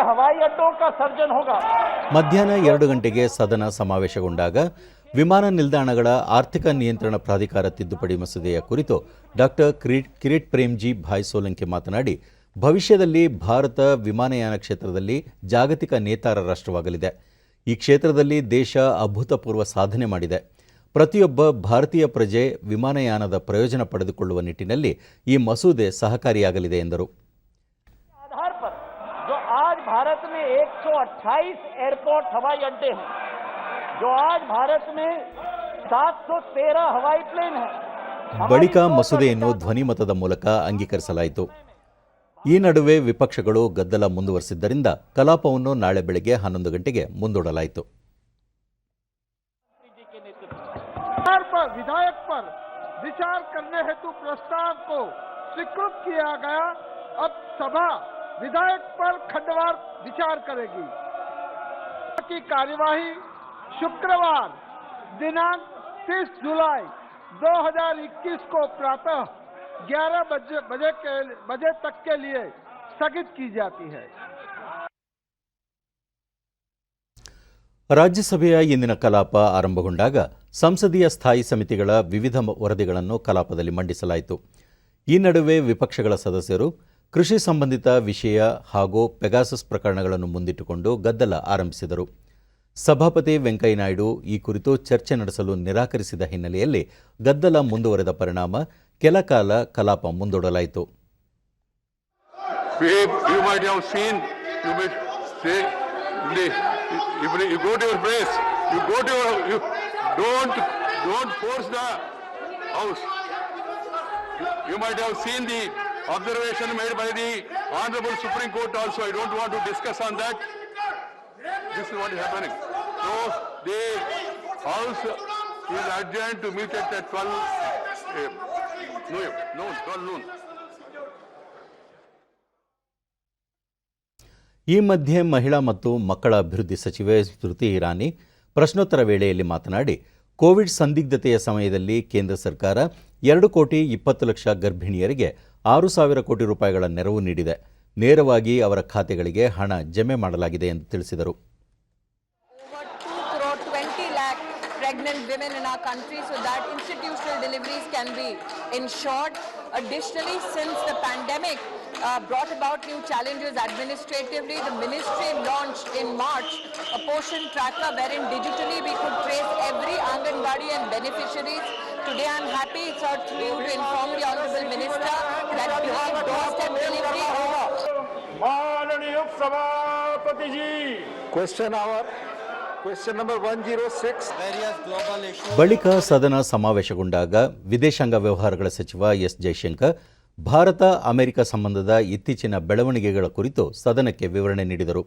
हवाई अड्डों का सर्जन होगा. ಮಧ್ಯಾಹ್ನ 2 ಗಂಟೆಗೆ ಸದನ ಸಮಾವೇಶಗೊಂಡಾಗ ವಿಮಾನ ನಿಲ್ದಾಣಗಳ ಆರ್ಥಿಕ ನಿಯಂತ್ರಣ ಪ್ರಾಧಿಕಾರ ತಿದ್ದುಪಡಿ ಮಸೂದೆಯ ಕುರಿತು ಡಾಕ್ಟರ್ ಕಿರೀಟ್ ಪ್ರೇಮ್ಜಿ ಭಾಯ್ ಸೋಲಂಕೆ ಮಾತನಾಡಿ, ಭವಿಷ್ಯದಲ್ಲಿ ಭಾರತ ವಿಮಾನಯಾನ ಕ್ಷೇತ್ರದಲ್ಲಿ ಜಾಗತಿಕ ನೇತಾರ ರಾಷ್ಟ್ರವಾಗಲಿದೆ. ಈ ಕ್ಷೇತ್ರದಲ್ಲಿ ದೇಶ ಅಭೂತಪೂರ್ವ ಸಾಧನೆ ಮಾಡಿದೆ. ಪ್ರತಿಯೊಬ್ಬ ಭಾರತೀಯ ಪ್ರಜೆ ವಿಮಾನಯಾನದ ಪ್ರಯೋಜನ ಪಡೆದುಕೊಳ್ಳುವ ನಿಟ್ಟಿನಲ್ಲಿ ಈ ಮಸೂದೆ ಸಹಕಾರಿಯಾಗಲಿದೆ ಎಂದರು. आज भारत में 128 एयरपोर्ट हवाई अड्डे हैं, जो आज भारत में 713 हवाई प्लेन हैं. ಬಳಿಕ ಮಸೂದೆಯನ್ನು ಧ್ವನಿಮತದ ಮೂಲಕ ಅಂಗೀಕರಿಸಲಾಯಿತು. ಈ ನಡುವೆ ವಿಪಕ್ಷಗಳು ಗದ್ದಲ ಮುಂದುವರೆಸಿದ್ದರಿಂದ ಕಲಾಪವನ್ನು ನಾಳೆ ಬೆಳಗ್ಗೆ 11 ಗಂಟೆಗೆ ಮುಂದೂಡಲಾಯಿತು. विधायक पर विचार करने हेतु प्रस्ताव को स्वीकृत किया गया. अब सभा विधायक पर खंडवार विचार करेगी. की कार्यवाही शुक्रवार दिनांक 30 जुलाई 2021 को प्रातः 11 बजे तक के लिए स्थगित की जाती है. ರಾಜ್ಯಸಭೆಯ ಇಂದಿನ ಕಲಾಪ ಆರಂಭಗೊಂಡಾಗ ಸಂಸದೀಯ ಸ್ಥಾಯಿ ಸಮಿತಿಗಳ ವಿವಿಧ ವರದಿಗಳನ್ನು ಕಲಾಪದಲ್ಲಿ ಮಂಡಿಸಲಾಯಿತು. ಈ ನಡುವೆ ವಿಪಕ್ಷಗಳ ಸದಸ್ಯರು ಕೃಷಿ ಸಂಬಂಧಿತ ವಿಷಯ ಹಾಗೂ ಪೆಗಾಸಸ್ ಪ್ರಕರಣಗಳನ್ನು ಮುಂದಿಟ್ಟುಕೊಂಡು ಗದ್ದಲ ಆರಂಭಿಸಿದರು. ಸಭಾಪತಿ ವೆಂಕಯ್ಯನಾಯ್ಡು ಈ ಕುರಿತು ಚರ್ಚೆ ನಡೆಸಲು ನಿರಾಕರಿಸಿದ ಹಿನ್ನೆಲೆಯಲ್ಲಿ ಗದ್ದಲ ಮುಂದುವರೆದ ಪರಿಣಾಮ ಕೆಲ ಕಾಲ ಕಲಾಪ ಮುಂದೂಡಲಾಯಿತು. You go to your place. You go to your. You don't force the house. You might have seen the observation made by the Honorable Supreme Court also. I don't want to discuss on that. This is what is happening. So the house is adjourned to meet at 12 noon. ಈ ಮಧ್ಯೆ ಮಹಿಳಾ ಮತ್ತು ಮಕ್ಕಳ ಅಭಿವೃದ್ಧಿ ಸಚಿವೆ ಸ್ಮೃತಿ ಇರಾನಿ ಪ್ರಶ್ನೋತ್ತರ ವೇಳೆಯಲ್ಲಿ ಮಾತನಾಡಿ ಕೋವಿಡ್ ಸಂದಿಗ್ಧತೆಯ ಸಮಯದಲ್ಲಿ ಕೇಂದ್ರ ಸರ್ಕಾರ 2,20,00,000 ಗರ್ಭಿಣಿಯರಿಗೆ 6,000 ಕೋಟಿ ರೂಪಾಯಿಗಳ ನೆರವು ನೀಡಿದೆ. ನೇರವಾಗಿ ಅವರ ಖಾತೆಗಳಿಗೆ ಹಣ ಜಮೆ ಮಾಡಲಾಗಿದೆ ಎಂದು ತಿಳಿಸಿದರು. Pregnant women in our country so that institutional deliveries can be ensured. Additionally, since the pandemic brought about new challenges administratively, the ministry launched in March a portion tracker wherein digitally we could trace every Anganwadi and beneficiaries. Today I am happy, sir, through you to inform the Honorable Minister that we have doorstep delivery over. माननीय सभापति जी, Question number 106. ಬಳಿಕ ಸದನ ಸಮಾವೇಶಗೊಂಡಾಗ ವಿದೇಶಾಂಗ ವ್ಯವಹಾರಗಳ ಸಚಿವ S Jaishankar Bharat America ಸಂಬಂಧದ ಇತ್ತೀಚಿನ ಬೆಳವಣಿಗೆಗಳ ಕುರಿತು ಸದನಕ್ಕೆ ವಿವರಣೆ ನೀಡಿದರು.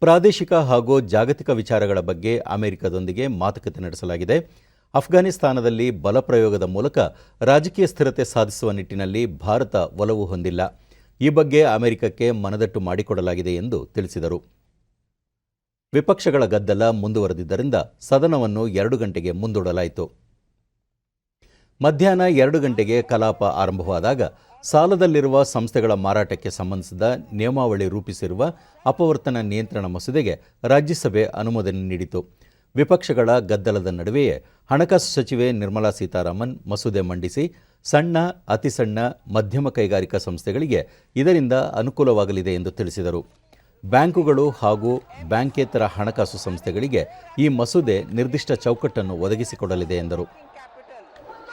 ಪ್ರಾದೇಶಿಕ ಹಾಗೂ ಜಾಗತಿಕ ವಿಚಾರಗಳ ಬಗ್ಗೆ ಅಮೆರಿಕದೊಂದಿಗೆ ಮಾತುಕತೆ ನಡೆಸಲಾಗಿದೆ. ಅಫ್ಘಾನಿಸ್ತಾನದಲ್ಲಿ ಬಲಪ್ರಯೋಗದ ಮೂಲಕ ರಾಜಕೀಯ ಸ್ಥಿರತೆ ಸಾಧಿಸುವ ನಿಟ್ಟಿನಲ್ಲಿ ಭಾರತ ಒಲವು ಹೊಂದಿಲ್ಲ. ಈ ಬಗ್ಗೆ ಅಮೆರಿಕಕ್ಕೆ ಮನದಟ್ಟು ಮಾಡಿಕೊಡಲಾಗಿದೆ ಎಂದು ತಿಳಿಸಿದರು. ವಿಪಕ್ಷಗಳ ಗದ್ದಲ ಮುಂದುವರೆದಿದ್ದರಿಂದ ಸದನವನ್ನು 2 ಗಂಟೆಗೆ ಮುಂದೂಡಲಾಯಿತು. ಮಧ್ಯಾಹ್ನ 2 ಗಂಟೆಗೆ ಕಲಾಪ ಆರಂಭವಾದಾಗ ಸಾಲದಲ್ಲಿರುವ ಸಂಸ್ಥೆಗಳ ಮಾರಾಟಕ್ಕೆ ಸಂಬಂಧಿಸಿದ ನಿಯಮಾವಳಿ ರೂಪಿಸಿರುವ ಅಪವರ್ತನ ನಿಯಂತ್ರಣ ಮಸೂದೆಗೆ ರಾಜ್ಯಸಭೆ ಅನುಮೋದನೆ ನೀಡಿತು. ವಿಪಕ್ಷಗಳ ಗದ್ದಲದ ನಡುವೆಯೇ ಹಣಕಾಸು ಸಚಿವೆ ನಿರ್ಮಲಾ ಸೀತಾರಾಮನ್ ಮಸೂದೆ ಮಂಡಿಸಿ ಸಣ್ಣ, ಅತಿಸಣ್ಣ, ಮಧ್ಯಮ ಕೈಗಾರಿಕಾ ಸಂಸ್ಥೆಗಳಿಗೆ ಇದರಿಂದ ಅನುಕೂಲವಾಗಲಿದೆ ಎಂದು ತಿಳಿಸಿದರು. ಬ್ಯಾಂಕುಗಳು ಹಾಗೂ ಬ್ಯಾಂಕೇತರ ಹಣಕಾಸು ಸಂಸ್ಥೆಗಳಿಗೆ ಈ ಮಸೂದೆ ನಿರ್ದಿಷ್ಟ ಚೌಕಟ್ಟನ್ನು ಒದಗಿಸಿಕೊಡಲಿದೆ ಎಂದರು.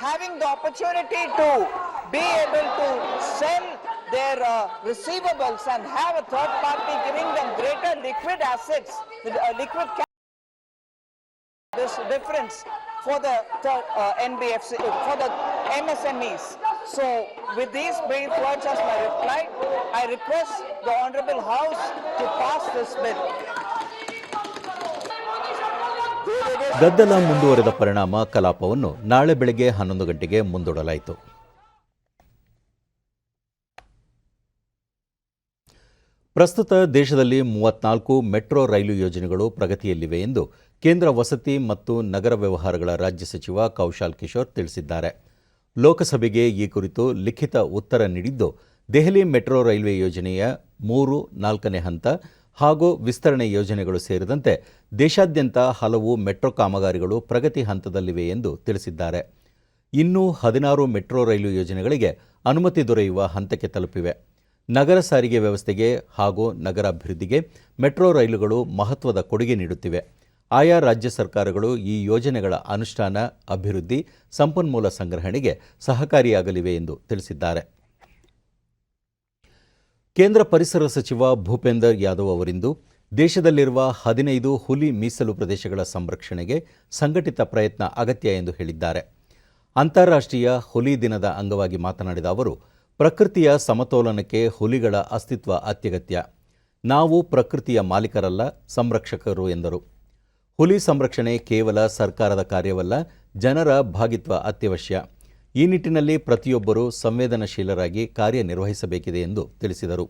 Having the opportunity to be able to sell their receivables and have a third party giving them greater liquid assets, liquid cash. This difference for the NBFC, for the MSMEs. So with these brief words as my reply, I request the Honorable House to pass this bill. ಗದ್ದಲ ಮುಂದುವರೆದ ಪರಿಣಾಮ ಕಲಾಪವನ್ನು ನಾಳೆ ಬೆಳಗ್ಗೆ 11 ಗಂಟೆಗೆ ಮುಂದೂಡಲಾಯಿತು. ಪ್ರಸ್ತುತ ದೇಶದಲ್ಲಿ 34 ಮೆಟ್ರೋ ರೈಲು ಯೋಜನೆಗಳು ಪ್ರಗತಿಯಲ್ಲಿವೆ ಎಂದು ಕೇಂದ್ರ ವಸತಿ ಮತ್ತು ನಗರ ವ್ಯವಹಾರಗಳ ರಾಜ್ಯ ಸಚಿವ ಕೌಶಾಲ್ ಕಿಶೋರ್ ತಿಳಿಸಿದ್ದಾರೆ. ಲೋಕಸಭೆಗೆ ಈ ಕುರಿತು ಲಿಖಿತ ಉತ್ತರ ನೀಡಿದ್ದು, ದೆಹಲಿ ಮೆಟ್ರೋ ರೈಲ್ವೆ ಯೋಜನೆಯ 3, 4ನೇ ಹಂತ ಹಾಗೂ ವಿಸ್ತರಣೆ ಯೋಜನೆಗಳು ಸೇರಿದಂತೆ ದೇಶಾದ್ಯಂತ ಹಲವು ಮೆಟ್ರೋ ಕಾಮಗಾರಿಗಳು ಪ್ರಗತಿ ಹಂತದಲ್ಲಿವೆ ಎಂದು ತಿಳಿಸಿದ್ದಾರೆ. ಇನ್ನೂ 16 ಮೆಟ್ರೋ ರೈಲು ಯೋಜನೆಗಳಿಗೆ ಅನುಮತಿ ದೊರೆಯುವ ಹಂತಕ್ಕೆ ತಲುಪಿವೆ. ನಗರ ಸಾರಿಗೆ ವ್ಯವಸ್ಥೆಗೆ ಹಾಗೂ ನಗರಾಭಿವೃದ್ಧಿಗೆ ಮೆಟ್ರೋ ರೈಲುಗಳು ಮಹತ್ವದ ಕೊಡುಗೆ ನೀಡುತ್ತಿವೆ. ಆಯಾ ರಾಜ್ಯ ಸರ್ಕಾರಗಳು ಈ ಯೋಜನೆಗಳ ಅನುಷ್ಠಾನ, ಅಭಿವೃದ್ಧಿ, ಸಂಪನ್ಮೂಲ ಸಂಗ್ರಹಣೆಗೆ ಸಹಕಾರಿಯಾಗಲಿವೆ ಎಂದು ತಿಳಿಸಿದ್ದಾರೆ. ಕೇಂದ್ರ ಪರಿಸರ ಸಚಿವ ಭೂಪೇಂದರ್ ಯಾದವ್ ಅವರಿಂದು ದೇಶದಲ್ಲಿರುವ 15 ಹುಲಿ ಮೀಸಲು ಪ್ರದೇಶಗಳ ಸಂರಕ್ಷಣೆಗೆ ಸಂಘಟಿತ ಪ್ರಯತ್ನ ಅಗತ್ಯ ಎಂದು ಹೇಳಿದ್ದಾರೆ. ಅಂತಾರಾಷ್ಟ್ರೀಯ ಹುಲಿ ದಿನದ ಅಂಗವಾಗಿ ಮಾತನಾಡಿದ ಅವರು, ಪ್ರಕೃತಿಯ ಸಮತೋಲನಕ್ಕೆ ಹುಲಿಗಳ ಅಸ್ತಿತ್ವ ಅತ್ಯಗತ್ಯ. ನಾವು ಪ್ರಕೃತಿಯ ಮಾಲೀಕರಲ್ಲ, ಸಂರಕ್ಷಕರು ಎಂದರು. ಹುಲಿ ಸಂರಕ್ಷಣೆ ಕೇವಲ ಸರ್ಕಾರದ ಕಾರ್ಯವಲ್ಲ, ಜನರ ಭಾಗಿತ್ವ ಅತ್ಯವಶ್ಯ. ಈ ನಿಟ್ಟಿನಲ್ಲಿ ಪ್ರತಿಯೊಬ್ಬರೂ ಸಂವೇದನಶೀಲರಾಗಿ ಕಾರ್ಯನಿರ್ವಹಿಸಬೇಕಿದೆ ಎಂದು ತಿಳಿಸಿದರು.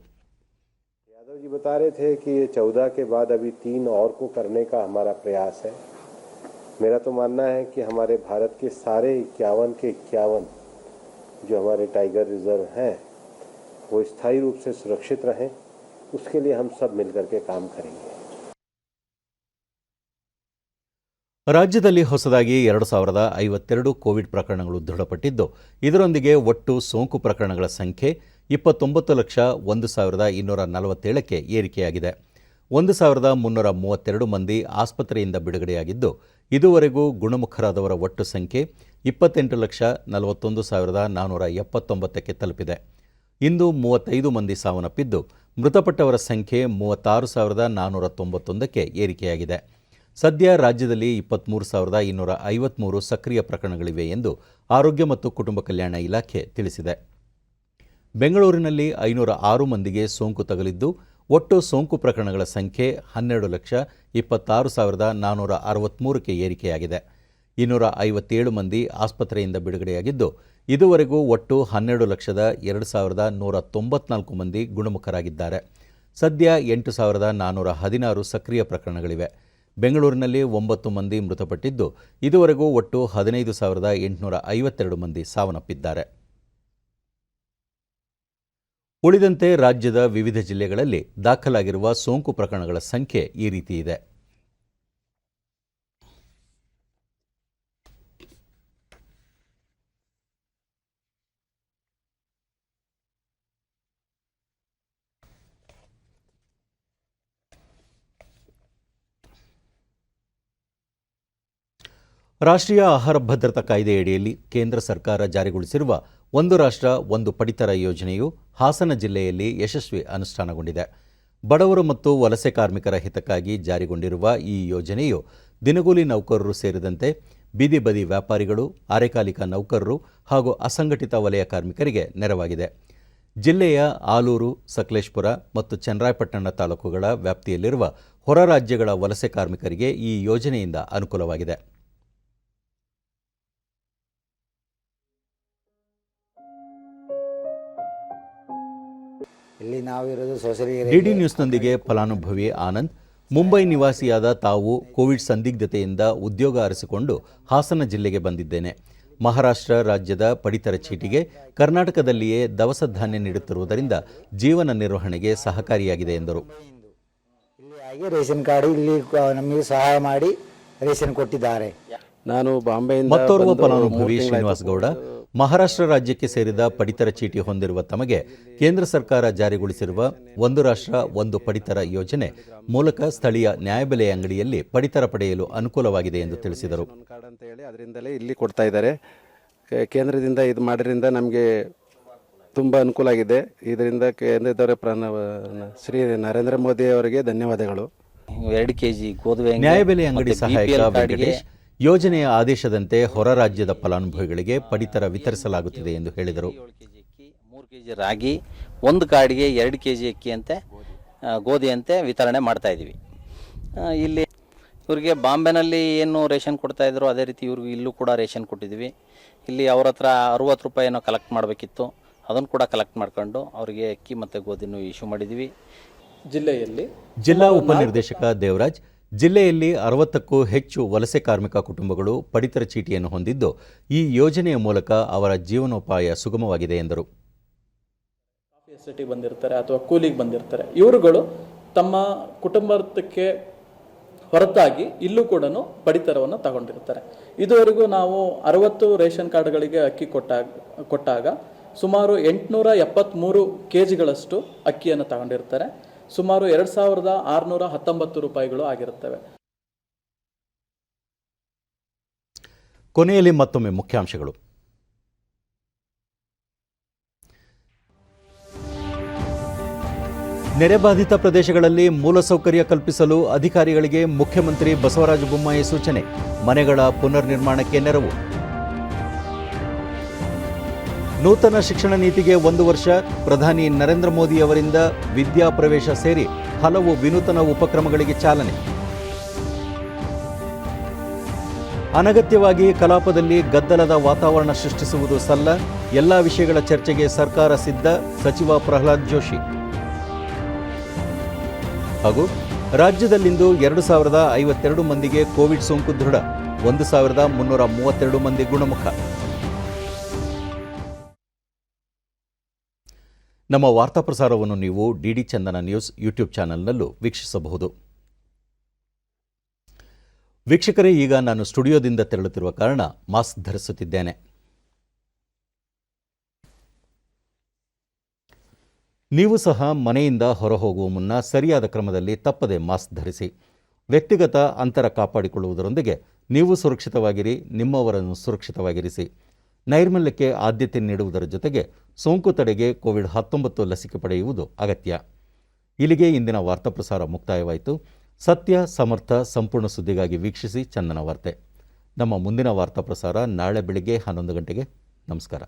यादव जी बता रहे थे कि ये 14 के बाद अभी 3 और को करने का हमारा प्रयास है. मेरा तो मानना है कि हमारे भारत के सारे 51 के 51 जो हमारे टाइगर रिजर्व हैं वो स्थायी रूप से सुरक्षित रहें, उसके लिए हम सब मिलकर के काम करेंगे. ರಾಜ್ಯದಲ್ಲಿ ಹೊಸದಾಗಿ 2052 ಕೋವಿಡ್ ಪ್ರಕರಣಗಳು ದೃಢಪಟ್ಟಿದ್ದು, ಇದರೊಂದಿಗೆ ಒಟ್ಟು ಸೋಂಕು ಪ್ರಕರಣಗಳ ಸಂಖ್ಯೆ 29,01,247ಕ್ಕೆ ಏರಿಕೆಯಾಗಿದೆ. 1,332 ಮಂದಿ ಆಸ್ಪತ್ರೆಯಿಂದ ಬಿಡುಗಡೆಯಾಗಿದ್ದು, ಇದುವರೆಗೂ ಗುಣಮುಖರಾದವರ ಒಟ್ಟು ಸಂಖ್ಯೆ 28,41,479ಕ್ಕೆ ತಲುಪಿದೆ. ಇಂದು 35 ಮಂದಿ ಸಾವನ್ನಪ್ಪಿದ್ದು, ಮೃತಪಟ್ಟವರ ಸಂಖ್ಯೆ 36,491ಕ್ಕೆ ಏರಿಕೆಯಾಗಿದೆ. ಸದ್ಯ ರಾಜ್ಯದಲ್ಲಿ 23,253 ಸಕ್ರಿಯ ಪ್ರಕರಣಗಳಿವೆ ಎಂದು ಆರೋಗ್ಯ ಮತ್ತು ಕುಟುಂಬ ಕಲ್ಯಾಣ ಇಲಾಖೆ ತಿಳಿಸಿದೆ. ಬೆಂಗಳೂರಿನಲ್ಲಿ 506 ಮಂದಿಗೆ ಸೋಂಕು ತಗುಲಿದ್ದು, ಒಟ್ಟು ಸೋಂಕು ಪ್ರಕರಣಗಳ ಸಂಖ್ಯೆ 12,26,463ಕ್ಕೆ ಏರಿಕೆಯಾಗಿದೆ. 257 ಮಂದಿ ಆಸ್ಪತ್ರೆಯಿಂದ ಬಿಡುಗಡೆಯಾಗಿದ್ದು, ಇದುವರೆಗೂ ಒಟ್ಟು 12,02,194 ಮಂದಿ ಗುಣಮುಖರಾಗಿದ್ದಾರೆ. ಸದ್ಯ 8,416 ಸಕ್ರಿಯ ಪ್ರಕರಣಗಳಿವೆ. ಬೆಂಗಳೂರಿನಲ್ಲಿ 9 ಮಂದಿ ಮೃತಪಟ್ಟಿದ್ದು, ಇದುವರೆಗೂ ಒಟ್ಟು 15,852 ಮಂದಿ ಸಾವನ್ನಪ್ಪಿದ್ದಾರೆ. ಉಳಿದಂತೆ ರಾಜ್ಯದ ವಿವಿಧ ಜಿಲ್ಲೆಗಳಲ್ಲಿ ದಾಖಲಾಗಿರುವ ಸೋಂಕು ಪ್ರಕರಣಗಳ ಸಂಖ್ಯೆ ಈ ರೀತಿ ಇದೆ. ರಾಷ್ಟ್ರೀಯ ಆಹಾರ ಭದ್ರತಾ ಕಾಯ್ದೆಯಡಿಯಲ್ಲಿ ಕೇಂದ್ರ ಸರ್ಕಾರ ಜಾರಿಗೊಳಿಸಿರುವ ಒಂದು ರಾಷ್ಟ್ರ ಒಂದು ಪಡಿತರ ಯೋಜನೆಯು ಹಾಸನ ಜಿಲ್ಲೆಯಲ್ಲಿ ಯಶಸ್ವಿ ಅನುಷ್ಠಾನಗೊಂಡಿದೆ. ಬಡವರು ಮತ್ತು ವಲಸೆ ಕಾರ್ಮಿಕರ ಹಿತಕ್ಕಾಗಿ ಜಾರಿಗೊಂಡಿರುವ ಈ ಯೋಜನೆಯು ದಿನಗೂಲಿ ನೌಕರರು ಸೇರಿದಂತೆ ಬೀದಿ ಬದಿ ವ್ಯಾಪಾರಿಗಳು, ಅರೆಕಾಲಿಕ ನೌಕರರು ಹಾಗೂ ಅಸಂಘಟಿತ ವಲಯ ಕಾರ್ಮಿಕರಿಗೆ ನೆರವಾಗಿದೆ. ಜಿಲ್ಲೆಯ ಆಲೂರು, ಸಕಲೇಶಪುರ ಮತ್ತು ಚನ್ನರಾಯಪಟ್ಟಣ ತಾಲೂಕುಗಳ ವ್ಯಾಪ್ತಿಯಲ್ಲಿರುವ ಹೊರ ರಾಜ್ಯಗಳ ವಲಸೆ ಕಾರ್ಮಿಕರಿಗೆ ಈ ಯೋಜನೆಯಿಂದ ಅನುಕೂಲವಾಗಿದೆ. ಡಿಡಿ ನ್ಯೂಸ್ನೊಂದಿಗೆ ಫಲಾನುಭವಿ ಆನಂದ್, ಮುಂಬೈ ನಿವಾಸಿಯಾದ ತಾವು ಕೋವಿಡ್ ಸಂದಿಗ್ಧತೆಯಿಂದ ಉದ್ಯೋಗ ಅರಸಿಕೊಂಡು ಹಾಸನ ಜಿಲ್ಲೆಗೆ ಬಂದಿದ್ದೇನೆ. ಮಹಾರಾಷ್ಟ್ರ ರಾಜ್ಯದ ಪಡಿತರ ಚೀಟಿಗೆ ಕರ್ನಾಟಕದಲ್ಲಿಯೇ ದವಸ ಧಾನ್ಯ ನೀಡುತ್ತಿರುವುದರಿಂದ ಜೀವನ ನಿರ್ವಹಣೆಗೆ ಸಹಕಾರಿಯಾಗಿದೆ ಎಂದರು. ರೇಷನ್ ಕಾರ್ಡ್ ಇಲ್ಲಿ ನಮಗೆ ಸಹಾಯ ಮಾಡಿ ರೇಷನ್ ಕೊಟ್ಟಿದ್ದಾರೆ. ನಾನು ಬಾಂಬೆಯಿಂದ ಮತ್ತೋರ್ವ ಫಲಾನುಭವಿ ಶ್ರೀನಿವಾಸ್ ಗೌಡ, ಮಹಾರಾಷ್ಟ್ರ ರಾಜ್ಯಕ್ಕೆ ಸೇರಿದ ಪಡಿತರ ಚೀಟಿ ಹೊಂದಿರುವ ತಮಗೆ ಕೇಂದ್ರ ಸರ್ಕಾರ ಜಾರಿಗೊಳಿಸಿರುವ ಒಂದು ರಾಷ್ಟ್ರ ಒಂದು ಪಡಿತರ ಯೋಜನೆ ಮೂಲಕ ಸ್ಥಳೀಯ ನ್ಯಾಯಬೆಲೆ ಅಂಗಡಿಯಲ್ಲಿ ಪಡಿತರ ಪಡೆಯಲು ಅನುಕೂಲವಾಗಿದೆ ಎಂದು ತಿಳಿಸಿದರು. ಕಾರ್ಡ್ ಅಂತ ಹೇಳಿ ಅದರಿಂದಲೇ ಇಲ್ಲಿ ಕೊಡ್ತಾ ಇದ್ದಾರೆ. ಕೇಂದ್ರದಿಂದ ಇದು ಮಾಡಿದ್ರಿಂದ ನಮಗೆ ತುಂಬ ಅನುಕೂಲ ಆಗಿದೆ. ಇದರಿಂದ ಕೇಂದ್ರದವರ ಶ್ರೀ ನರೇಂದ್ರ ಮೋದಿ ಅವರಿಗೆ ಧನ್ಯವಾದಗಳು. 2 kg ಗೋಧಿ ನ್ಯಾಯಬೆಲೆ ಅಂಗಡಿ ಸಹಾಯಕ ವೆಂಕಟೇಶ್, ಯೋಜನೆಯ ಆದೇಶದಂತೆ ಹೊರ ರಾಜ್ಯದ ಫಲಾನುಭವಿಗಳಿಗೆ ಪಡಿತರ ವಿತರಿಸಲಾಗುತ್ತಿದೆ ಎಂದು ಹೇಳಿದರು. 3 kg ರಾಗಿ, 1 ಕಾರ್ಡ್ಗೆ 2 kg ಅಕ್ಕಿ ಅಂತೆ ಗೋಧಿ ಅಂತೆ ವಿತರಣೆ ಮಾಡ್ತಾ ಇದ್ದೀವಿ. ಇಲ್ಲಿ ಇವರಿಗೆ ಬಾಂಬೆನಲ್ಲಿ ಏನು ರೇಷನ್ ಕೊಡ್ತಾ ಇದ್ರು ಅದೇ ರೀತಿ ಇವ್ರಿಗೆ ಇಲ್ಲೂ ಕೂಡ ರೇಷನ್ ಕೊಟ್ಟಿದ್ದೀವಿ. ಇಲ್ಲಿ ಅವ್ರ ಹತ್ರ 60 ರೂಪಾಯಿನೋ ಕಲೆಕ್ಟ್ ಮಾಡಬೇಕಿತ್ತು, ಅದನ್ನು ಕೂಡ ಕಲೆಕ್ಟ್ ಮಾಡ್ಕೊಂಡು ಅವರಿಗೆ ಅಕ್ಕಿ ಮತ್ತು ಗೋಧಿನೂ ಇಶ್ಯೂ ಮಾಡಿದ್ದೀವಿ. ಜಿಲ್ಲಾ ಉಪನಿರ್ದೇಶಕ ದೇವರಾಜ್, ಜಿಲ್ಲೆಯಲ್ಲಿ 60ಕ್ಕೂ ಹೆಚ್ಚು ವಲಸೆ ಕಾರ್ಮಿಕ ಕುಟುಂಬಗಳು ಪಡಿತರ ಚೀಟಿಯನ್ನು ಹೊಂದಿದ್ದು, ಈ ಯೋಜನೆಯ ಮೂಲಕ ಅವರ ಜೀವನೋಪಾಯ ಸುಗಮವಾಗಿದೆ ಎಂದರು. ಬಂದಿರ್ತಾರೆ ಅಥವಾ ಕೂಲಿಗೆ ಬಂದಿರ್ತಾರೆ, ಇವರುಗಳು ತಮ್ಮ ಕುಟುಂಬಕ್ಕೆ ಹೊರತಾಗಿ ಇಲ್ಲೂ ಕೂಡ ಪಡಿತರವನ್ನು ತಗೊಂಡಿರ್ತಾರೆ. ಇದುವರೆಗೂ ನಾವು 60 ರೇಷನ್ ಕಾರ್ಡ್ಗಳಿಗೆ ಅಕ್ಕಿ ಕೊಟ್ಟಾಗ ಸುಮಾರು 873 kgಗಳಷ್ಟು ಅಕ್ಕಿಯನ್ನು ತಗೊಂಡಿರ್ತಾರೆ. ಸುಮಾರು 2,619 ರೂಪಾಯಿಗಳು ಆಗಿರುತ್ತವೆ. ಕೊನೆಯಲ್ಲಿ ಮತ್ತೊಮ್ಮೆ ಮುಖ್ಯಾಂಶಗಳು. ನೆರೆಬಾಧಿತ ಪ್ರದೇಶಗಳಲ್ಲಿ ಮೂಲಸೌಕರ್ಯ ಕಲ್ಪಿಸಲು ಅಧಿಕಾರಿಗಳಿಗೆ ಮುಖ್ಯಮಂತ್ರಿ ಬಸವರಾಜ ಬೊಮ್ಮಾಯಿ ಸೂಚನೆ. ಮನೆಗಳ ಪುನರ್ ನಿರ್ಮಾಣಕ್ಕೆ ನೆರವು. ನೂತನ ಶಿಕ್ಷಣ ನೀತಿಗೆ 1 ವರ್ಷ, ಪ್ರಧಾನಿ ನರೇಂದ್ರ ಮೋದಿ ಅವರಿಂದ ವಿದ್ಯಾ ಪ್ರವೇಶ ಸೇರಿ ಹಲವು ವಿನೂತನ ಉಪಕ್ರಮಗಳಿಗೆ ಚಾಲನೆ. ಅನಗತ್ಯವಾಗಿ ಕಲಾಪದಲ್ಲಿ ಗದ್ದಲದ ವಾತಾವರಣ ಸೃಷ್ಟಿಸುವುದು ಸಲ್ಲ, ಎಲ್ಲ ವಿಷಯಗಳ ಚರ್ಚೆಗೆ ಸರ್ಕಾರ ಸಿದ್ಧ, ಸಚಿವ ಪ್ರಹ್ಲಾದ್ ಜೋಶಿ. ಹಾಗೂ ರಾಜ್ಯದಲ್ಲಿಂದು 2,052 ಮಂದಿಗೆ ಕೋವಿಡ್ ಸೋಂಕು ದೃಢ, 1,332 ಮಂದಿ ಗುಣಮುಖ. ನಮ್ಮ ವಾರ್ತಾ ಪ್ರಸಾರವನ್ನು ನೀವು ಡಿಡಿ ಚಂದನ ನ್ಯೂಸ್ ಯೂಟ್ಯೂಬ್ ಚಾನೆಲ್ನಲ್ಲೂ ವೀಕ್ಷಿಸಬಹುದು. ವೀಕ್ಷಕರೇ, ಈಗ ನಾನು ಸ್ಟುಡಿಯೋದಿಂದ ತೆರಳುತ್ತಿರುವ ಕಾರಣ ಮಾಸ್ಕ್ ಧರಿಸುತ್ತಿದ್ದೇನೆ. ನೀವು ಸಹ ಮನೆಯಿಂದ ಹೊರಹೋಗುವ ಮುನ್ನ ಸರಿಯಾದ ಕ್ರಮದಲ್ಲಿ ತಪ್ಪದೆ ಮಾಸ್ಕ್ ಧರಿಸಿ. ವ್ಯಕ್ತಿಗತ ಅಂತರ ಕಾಪಾಡಿಕೊಳ್ಳುವುದರೊಂದಿಗೆ ನೀವು ಸುರಕ್ಷಿತವಾಗಿರಿ, ನಿಮ್ಮವರನ್ನು ಸುರಕ್ಷಿತವಾಗಿರಿಸಿ. ನೈರ್ಮಲ್ಯಕ್ಕೆ ಆದ್ಯತೆ ನೀಡುವುದರ ಜೊತೆಗೆ ಸೋಂಕು ತಡೆಗೆ ಕೋವಿಡ್-19 ಲಸಿಕೆ ಪಡೆಯುವುದು ಅಗತ್ಯ. ಇಲ್ಲಿಗೆ ಇಂದಿನ ವಾರ್ತಾ ಪ್ರಸಾರ ಮುಕ್ತಾಯವಾಯಿತು. ಸತ್ಯ, ಸಮರ್ಥ, ಸಂಪೂರ್ಣ ಸುದ್ದಿಗಾಗಿ ವೀಕ್ಷಿಸಿ ಚಂದನ ವಾರ್ತೆ. ನಮ್ಮ ಮುಂದಿನ ವಾರ್ತಾ ಪ್ರಸಾರ ನಾಳೆ ಬೆಳಿಗ್ಗೆ 11 ಗಂಟೆಗೆ. ನಮಸ್ಕಾರ.